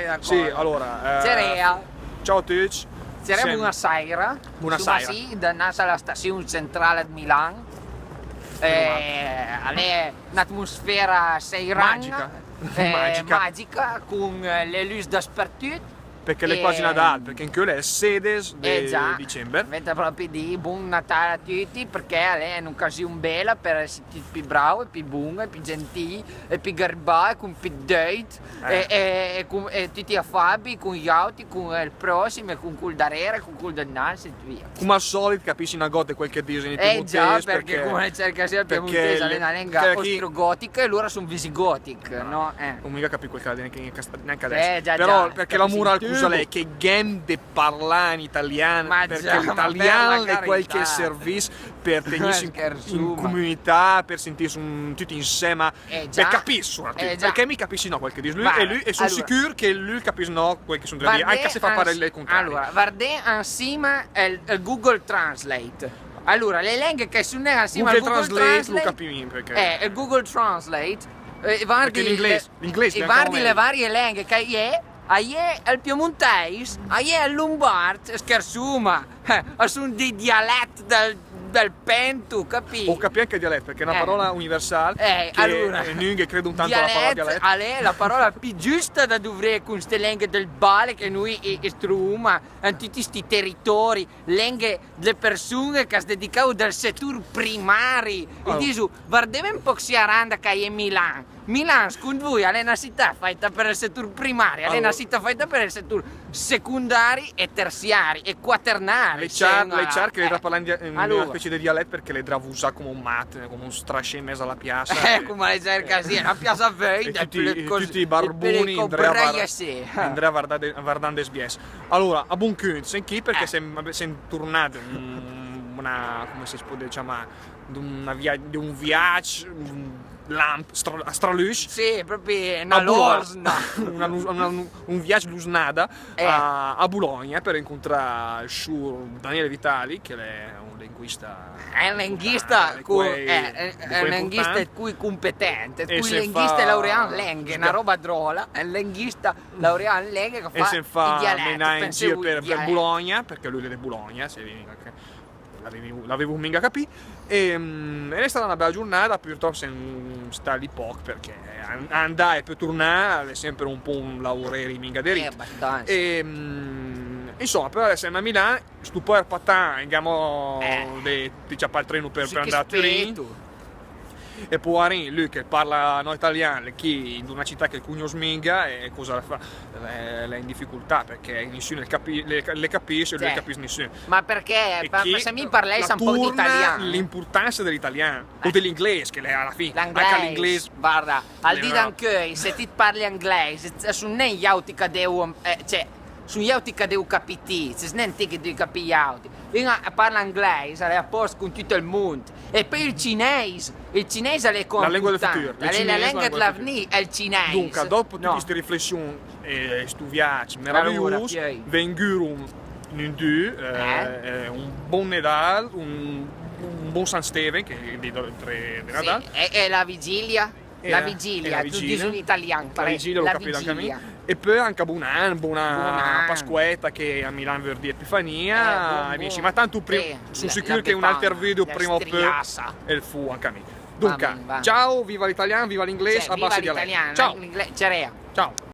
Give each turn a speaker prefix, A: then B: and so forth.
A: d'accordo.
B: Sì, allora...
A: Cerea.
B: Ciao a tutti.
A: Cerea buonasera.
B: Buonasera.
A: Sì, da nasce alla stazione centrale di Milano. È un'atmosfera seirana,
B: Magica.
A: magica, con le luci dappertutto.
B: Perché le quasi Nadal, perché in quello è il 16 di dicembre.
A: Avete proprio di buon Natale a tutti, perché è un'occasione bella per essere più bravo, più buono, più gentili, più garbati, con più date, e tutti affabili con gli altri, con il prossimo, con quel d'arriere, con quel del naso e via.
B: Come al solito capisci una gota quel che dicono in
A: Già, perché come cerca sempre piemontese è una lingua ostrogotica e loro sono visigotica, no?
B: Non mica capisco quel che neanche adesso.
A: Già,
B: però perché la mura al
A: tubo.
B: lei che game de parlare in italiano,
A: Ma
B: perché
A: già,
B: l'italiano
A: ma
B: è quel
A: carità.
B: che servisce per tenersi in
A: Scherzuma.
B: comunità, per sentirsi tutti insieme,
A: già.
B: per capisci, perché mi capisci no quel che dice lui,
A: Guarda,
B: e sono
A: allora,
B: sicuro che lui capisce no quel che sono da dire, anche se fa parlare il contrario.
A: Allora, guardate insieme il Google Translate. Allora, le lingue che sono insieme al Google Translate
B: lo capisci perché
A: il Google Translate
B: perché l'inglese
A: guardi le varie lingue che è il piemontese, è il lombardo, scherzuma, sono dei dialetti del Pentu, capisci?
B: o capisci anche il dialetto, perché è una parola universale che
A: allora,
B: non credo tanto alla parola dialetto.
A: È la parola più giusta da dovrei con queste lingue del Bale che noi estruiamo in tutti questi territori, lingue delle persone che si dedicano del settore primario. E dico, guardate un po' che si aranda che è Milano. Milano, secondo voi, è una città fatta per il settore primario, è una città fatta per il settore secondario e terziario e quaternario.
B: Le char che le parlare in una specie di dialetto perché le dravusa come un mat, come un strasce in mezzo alla piazza.
A: Come le cerca sì, una piazza verde,
B: tutti i barboni Andrea Vardande SBS. Allora, a buon punto, sei chi perché sei tornato una, come si può dire, di un viaggio straluce.
A: Sì, proprio una losna.
B: un viaggio lusnada a Bologna per incontrare il suo Daniele Vitali, che è un linguista.
A: È un linguista cui competente, cui linguista laureato in lingue, una roba drola, è un linguista laureato in lingue che fa
B: e se fa
A: i dialetti,
B: in giro per Bologna, perché lui è di Bologna, se l'avevo mica capito, ed è stata una bella giornata, purtroppo sta lì poco perché andare e per tornare è sempre un po' un lavorare minga di ritmo. Insomma, per adesso a Milano, sto poi a Patà, andiamo di ciappare il treno per andare a Torino. E poi lui che parla no italiano, chi in una città che il cugno sminga, e cosa fa? È in difficoltà perché nessuno le capisce e lui capisce nessuno.
A: Ma perché? Se mi parli un po' di italiano.
B: L'importanza dell'italiano o dell'inglese, che alla fine
A: anche
B: l'inglese.
A: Guarda, al di anche se ti parli inglese, sono non gli auti che devo, sono gli auti che devo capire, se non ti che devi capire gli auti. Uno parla inglese, è a posto con tutto il mondo. E poi il cinese è
B: la lingua del futuro.
A: La lingua dell'avvenire è il cinese.
B: Dunque, dopo tutte queste riflessioni e stu viaggi meravigliosi, vengurum in due, un buon Natale, un buon San Steven, che è di Natale.
A: E la vigilia? La vigilia, tu dici in italiano.
B: La vigilia l'ho capito anche a me. E poi anche buona Pasquetta che a Milano Verdi Epifania. Ma tanto sono sicuro che un altro video prima o poi e fu anche a me. Dunque, ciao, viva l'italiano, viva l'inglese, abbassa il dialetto. Ciao!
A: Ciao!